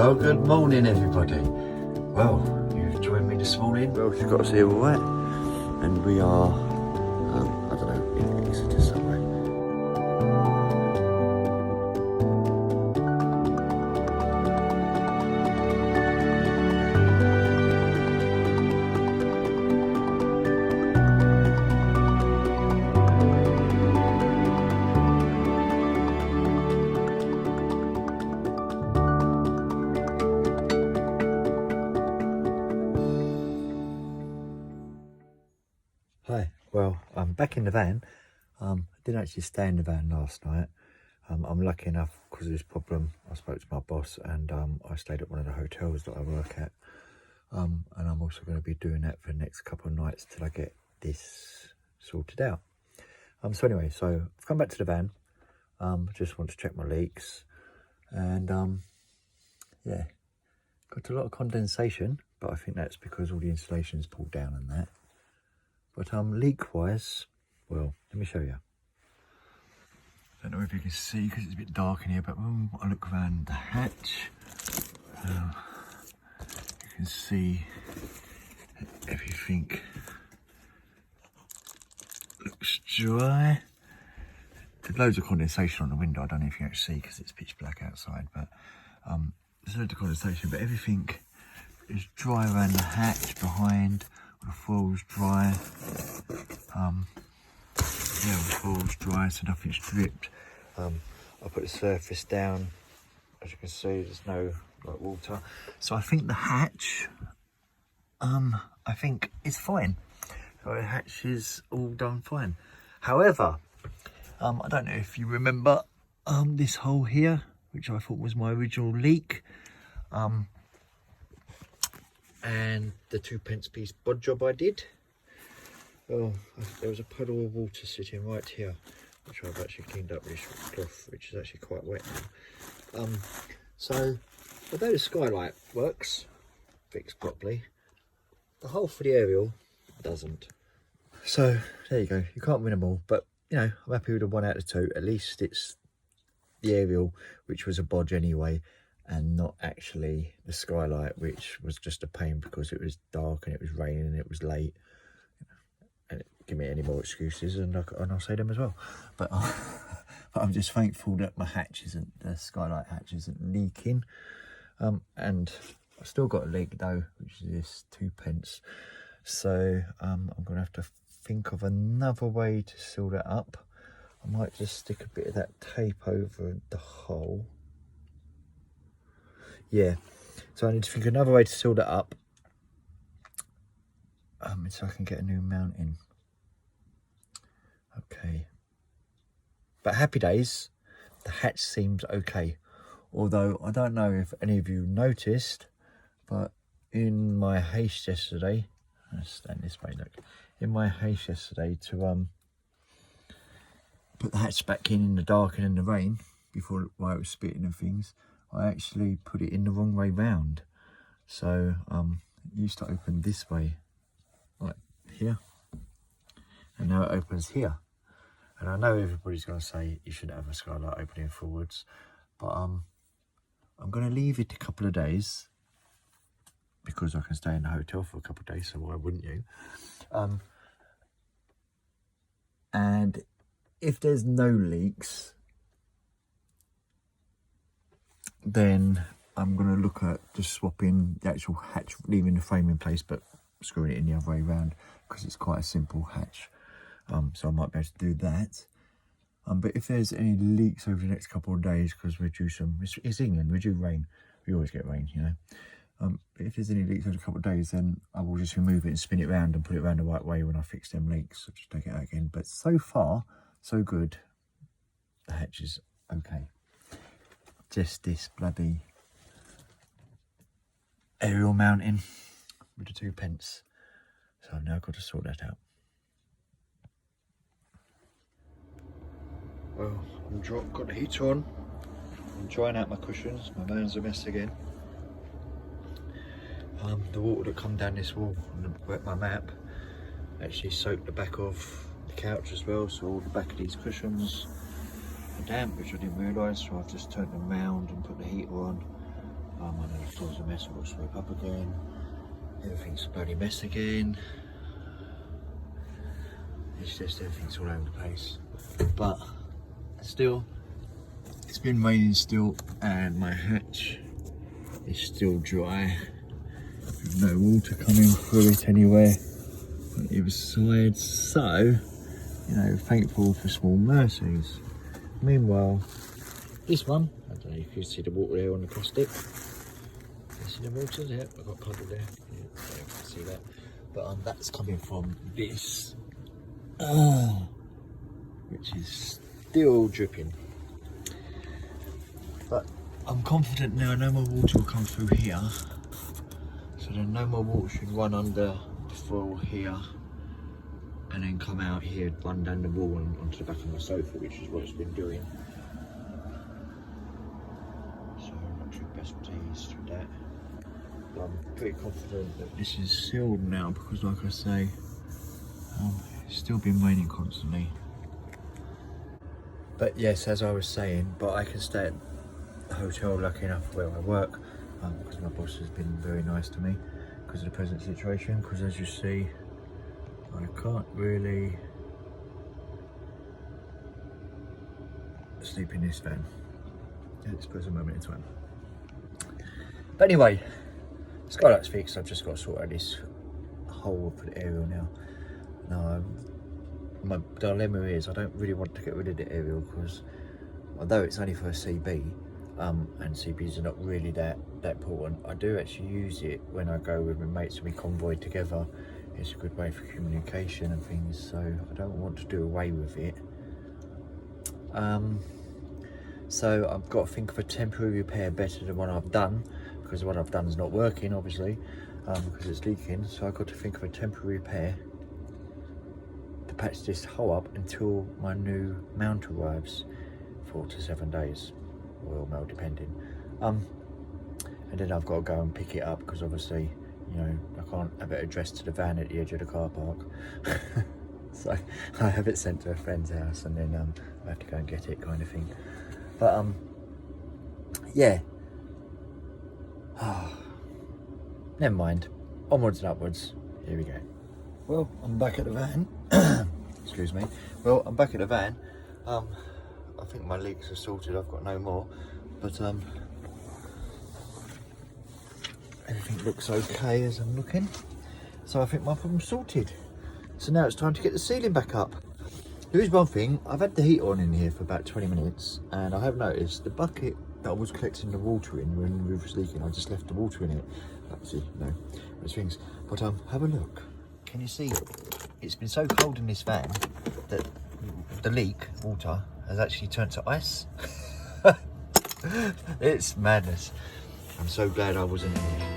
Well, good morning, everybody. Well, you've joined me this morning. Well, you've got us here all right. And we are, I don't know, in Exeter somewhere. Hi, well, I'm back in the van. I didn't actually stay in the van last night. I'm lucky enough, because of this problem, I spoke to my boss and I stayed at one of the hotels that I work at. And I'm also going to be doing that for the next couple of nights till I get this sorted out. So anyway, so I've come back to the van. Just want to check my leaks. And yeah, got a lot of condensation, but I think that's because all the insulation's pulled down and that. But leak wise, well, let me show you. I don't know if you can see because it's a bit dark in here, but when I look around the hatch, you can see everything looks dry. There's loads of condensation on the window. I don't know if you can actually see because it's pitch black outside, but there's loads of condensation, but everything is dry around the hatch behind. The foil's dry. Yeah, the foil's dry, so nothing's dripped. I put the surface down. As you can see, there's no like water. So I think the hatch, I think is fine. So the hatch is all done fine. However, I don't know if you remember this hole here, which I thought was my original leak. And the 2p piece bod job I did. Oh, there was a puddle of water sitting right here, which I've actually cleaned up with this cloth, which is actually quite wet now. So, although the skylight works, fixed properly, the hole for the aerial doesn't. So, there you go. You can't win them all, but, you know, I'm happy with the 1 out of 2. At least it's the aerial, which was a bodge anyway, and not actually the skylight, which was just a pain because it was dark and it was raining and it was late. And give me any more excuses and I'll say them as well. But I'm just thankful that my hatch isn't, the skylight hatch isn't leaking. And I've still got a leak though, which is this 2p. So I'm going to have to think of another way to seal that up. I might just stick a bit of that tape over the hole. Yeah, so I need to think of another way to seal that up, so I can get a new mount in. Okay, but happy days, the hatch seems okay. Although I don't know if any of you noticed, but in my haste yesterday, let's stand this way, look. In my haste yesterday to put the hatch back in the dark and in the rain before while it was spitting and things, I actually put it in the wrong way round. So it used to open this way, like here, and now it opens here. And I know everybody's going to say you shouldn't have a skylight opening forwards, but I'm going to leave it a couple of days because I can stay in the hotel for a couple of days, so why wouldn't you? And if there's no leaks, then I'm going to look at just swapping the actual hatch, leaving the frame in place but screwing it in the other way around because it's quite a simple hatch. So I might be able to do that. But if there's any leaks over the next couple of days, because we're due it's England, we're due rain. We always get rain, you know. But if there's any leaks over a couple of days, then I will just remove it and spin it around and put it around the right way when I fix them leaks. So just take it out again. But so far, so good. The hatch is okay. Just this bloody aerial mounting with the 2p. So I've now got to sort that out. Well, got the heater on. I'm drying out my cushions. My van's a mess again. The water that come down this wall and wet my map actually soaked the back of the couch as well. So all the back of these cushions are damp, which I didn't realise. So I've just turned them round and put the heater on. I know the floor's a mess, I've got to sweep up again. Everything's a bloody mess again. It's just everything's all over the place. But still, it's been raining still, and my hatch is still dry. There's no water coming through it anywhere on either side, so you know, thankful for small mercies. Meanwhile, this one, I don't know if you can see the water there on the plastic. You see the water there? I've got a puddle there. Yeah, you can see that. But that's coming from this, which is still dripping. But I'm confident now no more water will come through here. So then no more water should run under the floor here and then come out here, run down the wall and onto the back of my sofa, which is what it's been doing. So not too best pleased with that. But I'm pretty confident that this is sealed now because, like I say, it's still been raining constantly. But yes, as I was saying, but I can stay at the hotel, lucky enough where I work, because my boss has been very nice to me because of the present situation. Because as you see, I can't really sleep in this van at this present moment in time. But anyway, skylight's fixed. I've just got to sort out this hole for the aerial now. Now, my dilemma is I don't really want to get rid of the aerial because although it's only for a CB, and CBs are not really that important, I do actually use it when I go with my mates and we convoy together. It's a good way for communication and things, so I don't want to do away with it. So I've got to think of a temporary repair better than what I've done, because the one I've done is not working, obviously, because it's leaking. So I've got to think of a temporary repair to patch this hole up until my new mount arrives, 4 to 7 days, or mail depending. And then I've got to go and pick it up because obviously, you know, I can't have it addressed to the van at the edge of the car park. So I have it sent to a friend's house and then I have to go and get it, kind of thing. But yeah. Never mind. Onwards and upwards. Here we go. Well, I'm back at the van. Excuse me. Well, I'm back at the van. I think my leaks are sorted. I've got no more. But everything looks okay as I'm looking. So I think my problem's sorted. So now it's time to get the ceiling back up. There is one thing. I've had the heat on in here for about 20 minutes. And I have noticed the bucket that I was collecting the water in when the roof was leaking, I just left the water in it. See, no, those things. But have a look. Can you see? It's been so cold in this van that the leak, water, has actually turned to ice. It's madness. I'm so glad I wasn't in here.